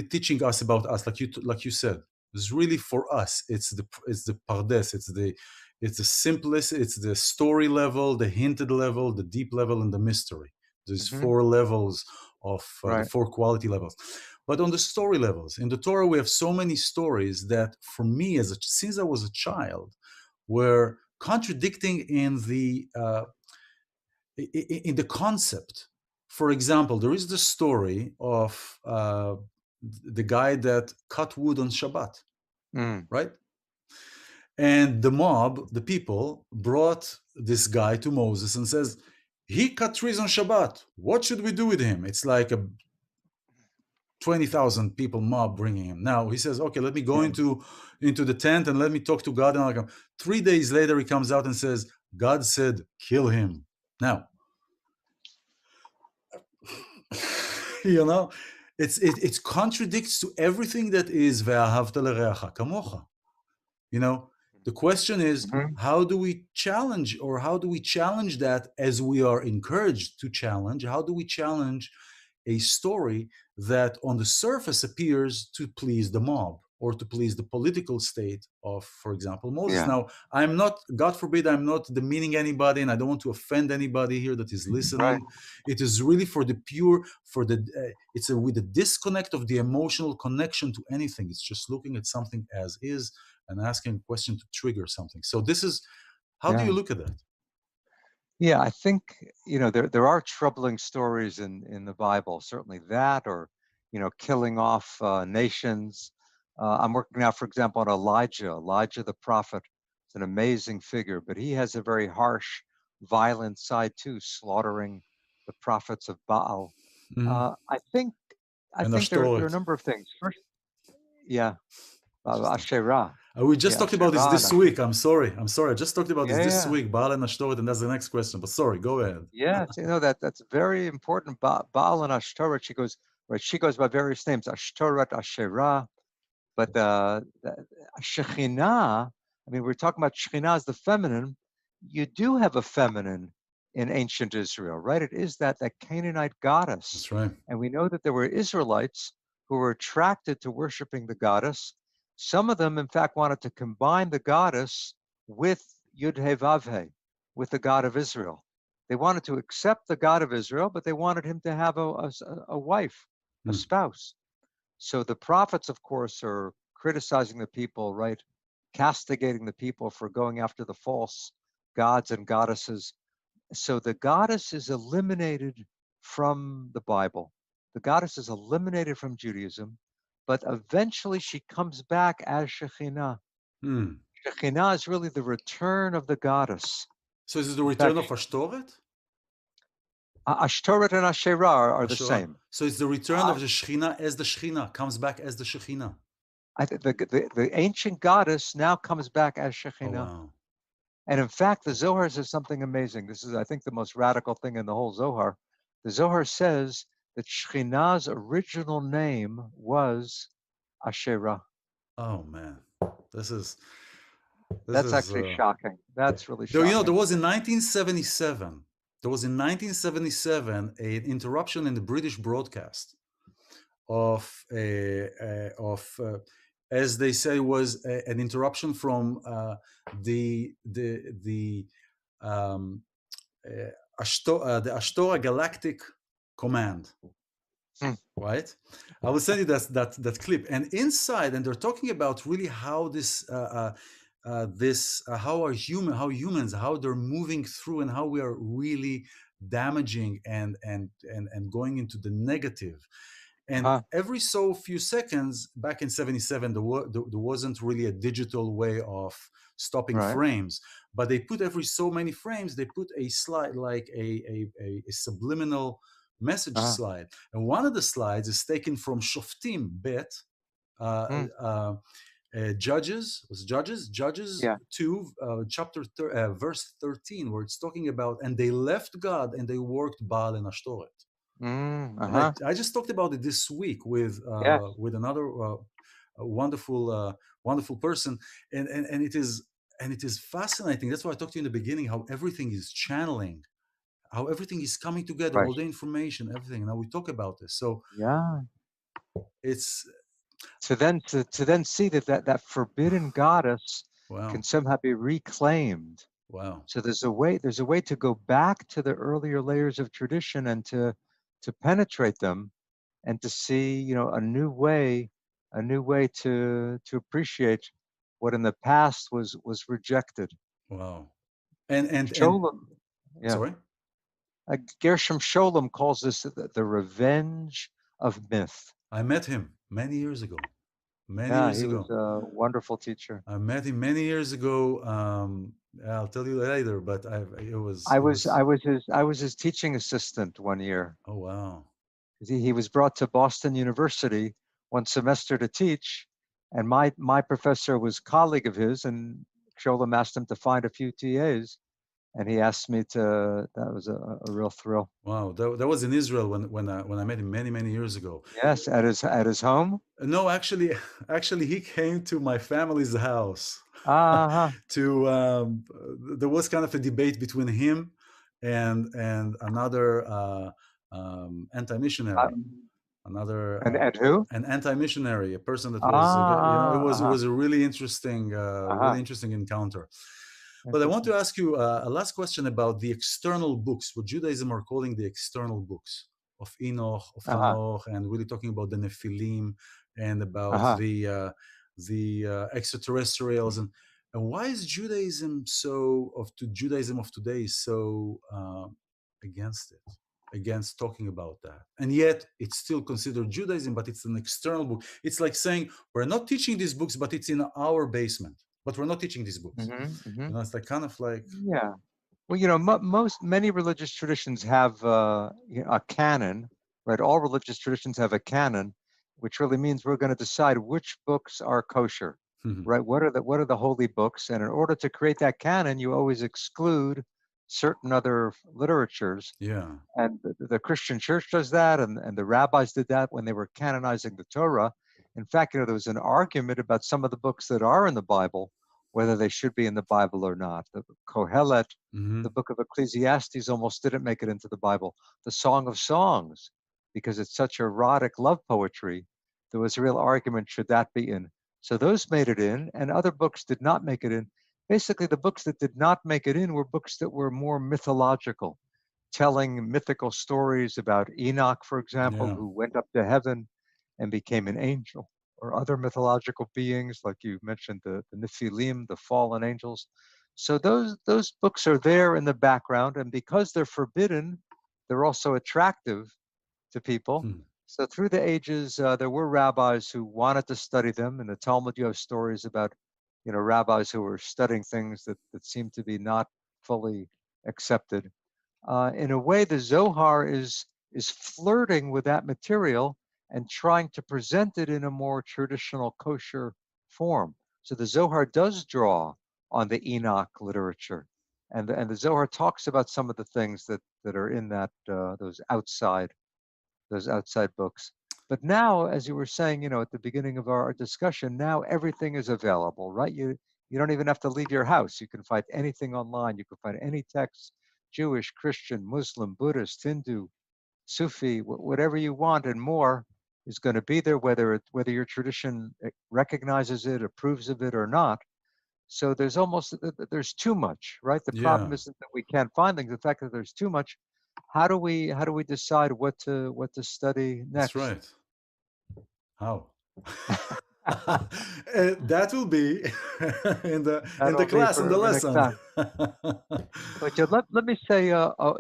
teaching us about us, like you said. It's really for us. It's the pardes. It's the simplest. It's the story level, the hinted level, the deep level, and the mystery. There's
Hmm.
four levels of the
Right.
four quality levels. But on the story levels, in the Torah, we have so many stories that, for me, since I was a child, were contradicting in the concept. For example, there is the story of the guy that cut wood on Shabbat,
Mm.
right? And the mob, the people, brought this guy to Moses and says, he cut trees on Shabbat. What should we do with him? It's like a 20,000 people mob bringing him. Now he says, okay, let me go
Yeah.
into the tent and let me talk to God. And I'll come. 3 days later, he comes out and says, God said, kill him. Now, you know, it contradicts to everything that is ve'ahavta l'reacha kamocha. You know, the question is,
Hmm.
how do we challenge that as we are encouraged to challenge? How do we challenge a story that on the surface appears to please the mob or to please the political state of, for example, Moses?
Yeah.
Now, I'm not, God forbid, I'm not demeaning anybody, and I don't want to offend anybody here that is
Right.
listening. It is really for the pure, with a disconnect of the emotional connection to anything. It's just looking at something as is and asking a question to trigger something. So this is, how do
Yeah.
you look at that?
Yeah, I think there are troubling stories in the Bible. Certainly that, or killing off nations. I'm working now, for example, on Elijah. Elijah the prophet. It's an amazing figure, but he has a very harsh, violent side too, slaughtering the prophets of Baal.
Mhm.
I think
And
there are a
Ashtoret.
number of things. First, yeah,
Interesting.
Asherah.
We just
Yeah,
talked about this
Asherah and
this week. I'm sorry. I'm sorry. I just talked about
Yeah,
this
yeah.
week. Baal and Ashtoret, and that's the next question. But sorry, go ahead.
Yes, that's very important. Baal and Ashtoreth, she goes, right? She goes by various names, Ashtoret, Asherah, but the Shekhinah, I mean, we're talking about Shekhinah as the feminine. You do have a feminine in ancient Israel, right? It is that Canaanite goddess.
That's right.
And we know that there were Israelites who were attracted to worshiping the goddess. Some of them, in fact, wanted to combine the goddess with Yud-He Vav-He, with the God of Israel. They wanted to accept the God of Israel, but they wanted him to have a wife, a
Hmm.
spouse. So the prophets, of course, are criticizing the people, right? Castigating the people for going after the false gods and goddesses. So the goddess is eliminated from the Bible. The goddess is eliminated from Judaism, but eventually she comes back as Shekhinah.
Hmm.
Shekhinah is really the return of the goddess.
So is it the
In
return
fact,
of Ashtoret?
Ashtoreth and Asherah are the
Asherah.
same.
So it's the return
Uh,
of the Shekhinah as the Shekhinah, comes back as the Shekhinah.
the ancient goddess now comes back as
Oh,
Shekhinah.
wow.
And in fact, the Zohar says something amazing. This is, I think, the most radical thing in the whole Zohar. The Zohar says that Shekhinah's original name was Asherah.
Oh, man. This is, this
That's
is,
actually shocking. That's really
though, there
shocking.
was in 1977, an interruption in the British broadcast of as they say, was an interruption from the um, the Ashtora Galactic Command,
Hmm.
right? I will send you that clip, and inside, and they're talking about really how how humans, how they're moving through, and how we are really damaging and going into the negative. And
Uh-huh.
every so few seconds, back in 77, there wasn't really a digital way of stopping
Right.
frames, but they put every so many frames, they put a slide, like a subliminal message
Uh-huh.
slide. And one of the slides is taken from Shoftim Bet, uh,
Hmm.
uh, Judges
Yeah.
2, verse 13, where it's talking about, and they left God and they worked Baal and Ashtoreth.
Mm,
And
uh-huh.
I just talked about it this week
Yes.
with another wonderful person, and it is fascinating. That's why I talked to you in the beginning, how everything is channeling, how everything is coming together,
Right.
all the information, everything. Now we talk about this, so
Yeah.
it's
To then see that forbidden goddess
wow,
can somehow be reclaimed.
wow,
So there's a way to go back to the earlier layers of tradition and to penetrate them and to see, a new way to appreciate what in the past was rejected.
wow, and
Sholem, yeah,
sorry,
Gershom Sholem calls this the revenge of myth.
I met him many years ago, many
Yeah,
years
he was
ago.
a wonderful teacher.
I met him many years ago. I'll tell you later, but
I
it
was
was
I was his I was his teaching assistant one year.
oh wow,
He was brought to Boston University one semester to teach, and my professor was a colleague of his, and Sholem asked him to find a few TAs, and he asked me to. That was a real thrill.
wow. That was in Israel when I met him many years ago.
Yes, at his home.
No, actually, actually, he came to my family's house.
Uh-huh.
To There was kind of a debate between him and another anti-missionary,
Um,
another
and who?
an anti-missionary, a person that was it
Uh-huh.
was a
Uh-huh.
really interesting encounter. But I want
Interesting.
to ask you a last question about the external books, what Judaism are calling the external books of Enoch, of
Uh-huh.
Hanoch, and really talking about the Nephilim and about
Uh-huh.
the extraterrestrials, and why is Judaism of today so against it, against talking about that, and yet it's still considered Judaism, but it's an external book. It's like saying we're not teaching these books, but it's in our basement, but we're not teaching these books.
Mm-hmm. Mm-hmm.
It's like kind of like
Yeah. Well, many religious traditions have a canon, right? All religious traditions have a canon, which really means we're going to decide which books are kosher, right? What are the holy books? And in order to create that canon, you always exclude certain other literatures.
Yeah.
And the Christian church does that, and the rabbis did that when they were canonizing the Torah. In fact, there was an argument about some of the books that are in the Bible, whether they should be in the Bible or not. The Kohelet, the
Hmm.
book of Ecclesiastes, almost didn't make it into the Bible. The Song of Songs, because it's such erotic love poetry, there was a real argument, should that be in? So those made it in, and other books did not make it in. Basically, the books that did not make it in were books that were more mythological, telling mythical stories about Enoch, for example,
Yeah.
who went up to heaven and became an angel, or other mythological beings, like you mentioned, the Nephilim, the fallen angels. So those books are there in the background, and because they're forbidden, they're also attractive to people.
Hmm.
So through the ages, there were rabbis who wanted to study them. In the Talmud, you have stories about, rabbis who were studying things that seemed to be not fully accepted. In a way, the Zohar is flirting with that material and trying to present it in a more traditional kosher form. So the Zohar does draw on the Enoch literature, and the Zohar talks about some of the things that are in that those outside books. But now, as you were saying, at the beginning of our discussion, now everything is available, right? You don't even have to leave your house. You can find anything online. You can find any text, Jewish, Christian, Muslim, Buddhist, Hindu, Sufi, whatever you want and more is going to be there, whether your tradition recognizes it, approves of it or not. So there's too much, right? The
Yeah.
problem isn't that we can't find things. The fact that there's too much. How do we decide what to study
That's
next?
right. How? That will be in the
That'll be
class in the
for next
lesson.
time. But let me say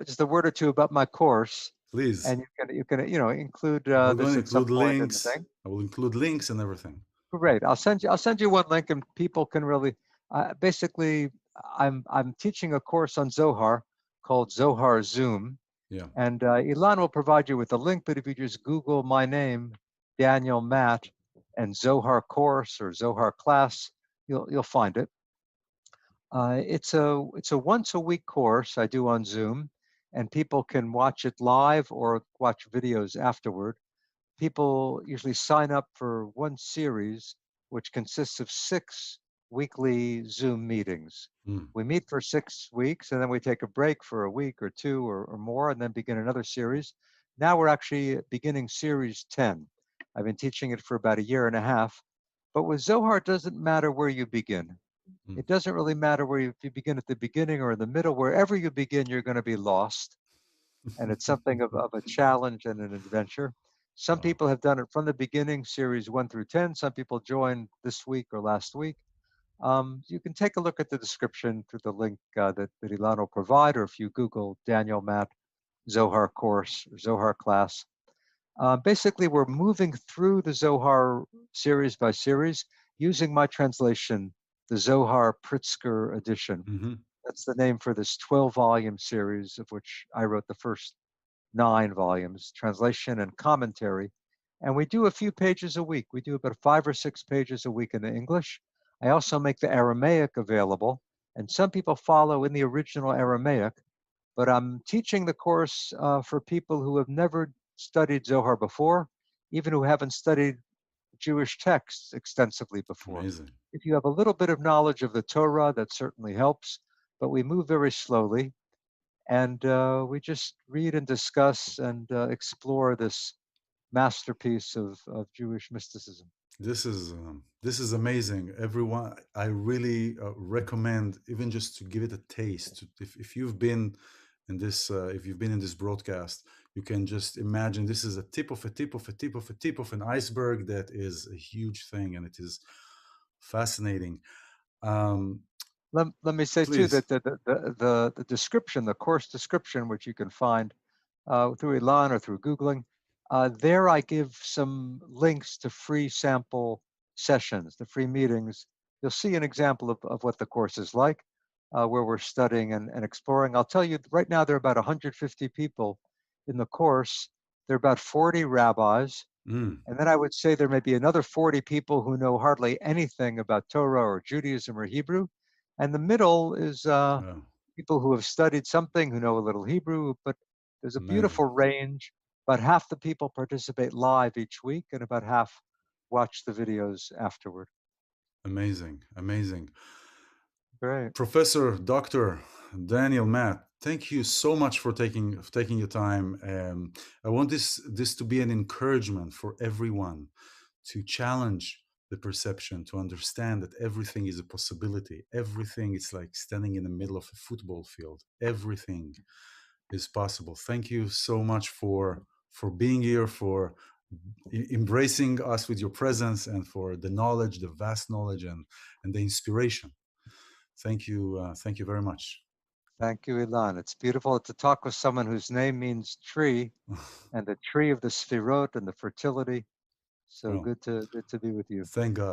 just a word or two about my course,
Please.
and you can include
I will going
this
to
at some
include
point in the
links.
thing.
I will include links and everything.
Great. I'll send you one link, and people can really basically. I'm teaching a course on Zohar called Zohar Zoom,
Yeah.
and iLan will provide you with a link. But if you just Google my name, Daniel Matt, and Zohar course or Zohar class, you'll find it. It's a once a week course I do on Zoom, and people can watch it live or watch videos afterward. People usually sign up for one series, which consists of 6 weekly Zoom meetings.
Mm.
We meet for 6 weeks, and then we take a break for a week or two or more, and then begin another series. Now we're actually beginning series 10. I've been teaching it for about a year and a half. But with Zohar, it doesn't matter where you begin.
Mm.
It doesn't really matter if you begin at the beginning or in the middle. Wherever you begin, you're going to be lost, and it's something of a challenge and an adventure. Some
Wow.
people have done it from the beginning, series 1 through 10. Some people joined this week or last week. You can take a look at the description through the link that iLan will provide, or if you Google Daniel Matt Zohar course or Zohar class. Basically, we're moving through the Zohar series by series using my translation, the Zohar Pritzker edition.
Hmm.
That's the name for this 12-volume series, of which I wrote the first 9 volumes, translation and commentary. And we do a few pages a week. We do about 5 or 6 pages a week in the English. I also make the Aramaic available, and some people follow in the original Aramaic, but I'm teaching the course for people who have never studied Zohar before, even who haven't studied Jewish texts extensively before.
Amazing.
If you have a little bit of knowledge of the Torah, that certainly helps, but we move very slowly, and we just read and discuss and explore this masterpiece of Jewish mysticism.
This is amazing. Everyone, I really recommend even just to give it a taste. If you've been in this, if you've been in this broadcast, you can just imagine this is a tip of a tip of a tip of a tip of an iceberg that is a huge thing, and it is fascinating. Um,
Let me say too
Please.
that the description, the course description, which you can find through iLan or through Googling, there I give some links to free sample sessions, the free meetings. You'll see an example of what the course is like, where we're studying and exploring. I'll tell you, right now there are about 150 people in the course. There are about 40 rabbis,
Mm,
and then I would say there may be another 40 people who know hardly anything about Torah or Judaism or Hebrew. And the middle is
yeah.
people who have studied something, who know a little Hebrew, but there's a beautiful
Amazing.
range. About half the people participate live each week, and about half watch the videos afterward.
Amazing. Amazing.
Great.
Professor Dr. Daniel Matt, thank you so much for taking your time. I want this to be an encouragement for everyone to challenge the perception, to understand that everything is a possibility. Everything is like standing in the middle of a football field. Everything is possible. Thank you so much for being here, for embracing us with your presence, and for the knowledge, the vast knowledge, and the inspiration. Thank you very much.
Thank you, ilan. It's beautiful to talk with someone whose name means tree, and the tree of the sphirot and the fertility. So
Oh,
good to be with you.
thank God.